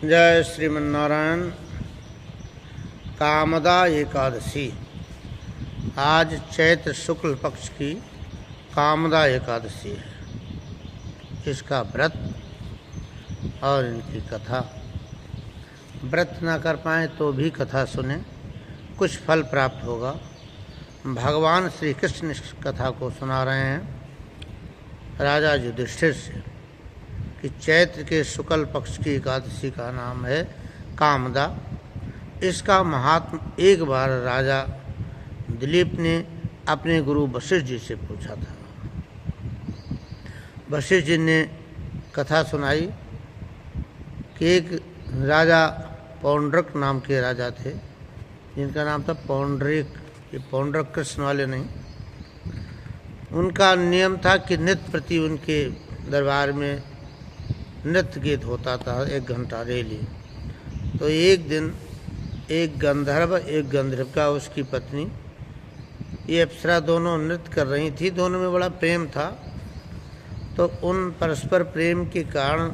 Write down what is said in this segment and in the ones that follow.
जय श्रीमन्नारायण। कामदा एकादशी। आज चैत्र शुक्ल पक्ष की कामदा एकादशी है। इसका व्रत और इनकी कथा, व्रत ना कर पाए तो भी कथा सुने, कुछ फल प्राप्त होगा। भगवान श्री कृष्ण इस कथा को सुना रहे हैं राजा युधिष्ठिर से कि चैत्र के शुक्ल पक्ष की एकादशी का नाम है कामदा। इसका महात्म एक बार राजा दिलीप ने अपने गुरु वशिष्ठ जी से पूछा था। वशिष्ठ जी ने कथा सुनाई कि एक राजा पौंड्रक नाम के राजा थे, जिनका नाम था पौंड्रिक। ये पौंड्रक कृष्ण वाले नहीं। उनका नियम था कि नित्य प्रति उनके दरबार में नृत्य गीत होता था 1 घंटा डेली। तो एक दिन एक गंधर्व एक गंधर्विका, उसकी पत्नी, ये अप्सरा दोनों नृत्य कर रही थी। दोनों में बड़ा प्रेम था। तो उन परस्पर प्रेम के कारण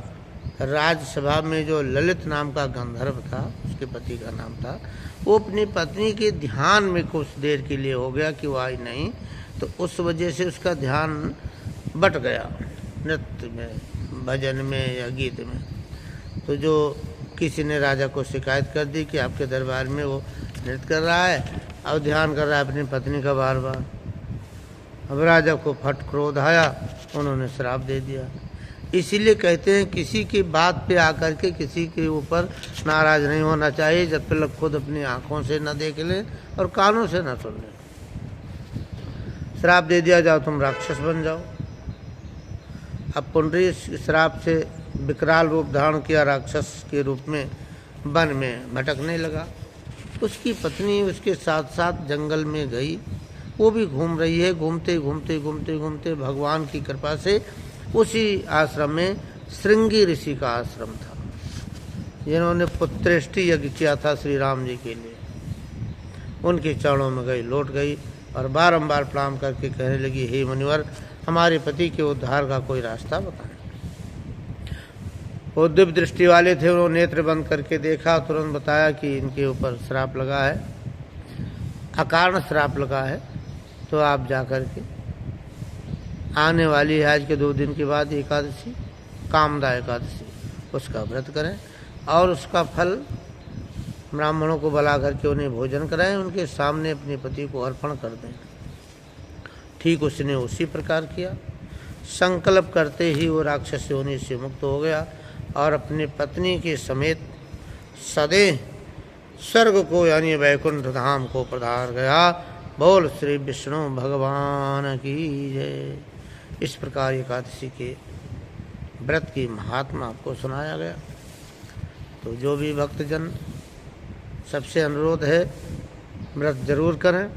राजसभा में जो ललित नाम का गंधर्व था, उसके पति का नाम था, वो अपनी पत्नी के ध्यान में कुछ देर के लिए हो गया कि वो आई नहीं। तो उस वजह से उसका ध्यान बट गया नृत्य में, भजन में या गीत में। तो जो किसी ने राजा को शिकायत कर दी कि आपके दरबार में वो नृत्य कर रहा है और ध्यान कर रहा है अपनी पत्नी का बार बार। अब राजा को फट क्रोध आया, उन्होंने श्राप दे दिया। इसीलिए कहते हैं किसी की बात पे आकर के किसी के ऊपर नाराज नहीं होना चाहिए जब तक खुद अपनी आंखों से न देख ले और कानों से न सुन ले। श्राप दे दिया, जाओ तुम राक्षस बन जाओ। अब पुंडरी श्राप से विकराल रूप धारण किया, राक्षस के रूप में वन में भटकने लगा। उसकी पत्नी उसके साथ साथ जंगल में गई, वो भी घूम रही है। घूमते घूमते घूमते घूमते भगवान की कृपा से उसी आश्रम में श्रृंगी ऋषि का आश्रम था, जिन्होंने पुत्रेष्टि यज्ञ किया था श्री राम जी के लिए। उनके चरणों में गई, लौट गई और बारंबार प्रणाम करके कहने लगी, हे मुनिवर, हमारे पति के उद्धार का कोई रास्ता बताएं। वो दिव्य दृष्टि वाले थे, उन्होंने नेत्र बंद करके देखा, तुरंत बताया कि इनके ऊपर श्राप लगा है, अकारण श्राप लगा है। तो आप जाकर के आने वाली है आज के 2 दिन के बाद एकादशी, कामदा एकादशी, उसका व्रत करें और उसका फल ब्राह्मणों को बुला करके उन्हें भोजन कराएं, उनके सामने अपने पति को अर्पण कर दें। ठीक उसने उसी प्रकार किया। संकल्प करते ही वो राक्षस योनि से मुक्त हो गया और अपनी पत्नी के समेत सदैव स्वर्ग को यानी वैकुंठ धाम को पधार गया। बोल श्री विष्णु भगवान की जय। इस प्रकार एकादशी के व्रत की महात्मा आपको सुनाया गया। तो जो भी भक्तजन, सबसे अनुरोध है व्रत जरूर करें।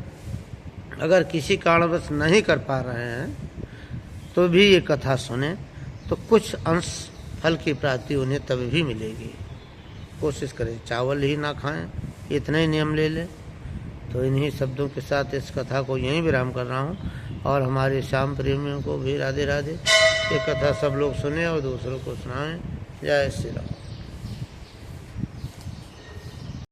अगर किसी कारणवश नहीं कर पा रहे हैं तो भी ये कथा सुने, तो कुछ अंश फल की प्राप्ति उन्हें तब भी मिलेगी। कोशिश करें चावल ही ना खाएं, इतने ही नियम ले लें। तो इन्हीं शब्दों के साथ इस कथा को यहीं विराम कर रहा हूँ और हमारे श्याम प्रेमियों को भी राधे राधे। ये कथा सब लोग सुने और दूसरों को सुनाएं। जय श्री राम।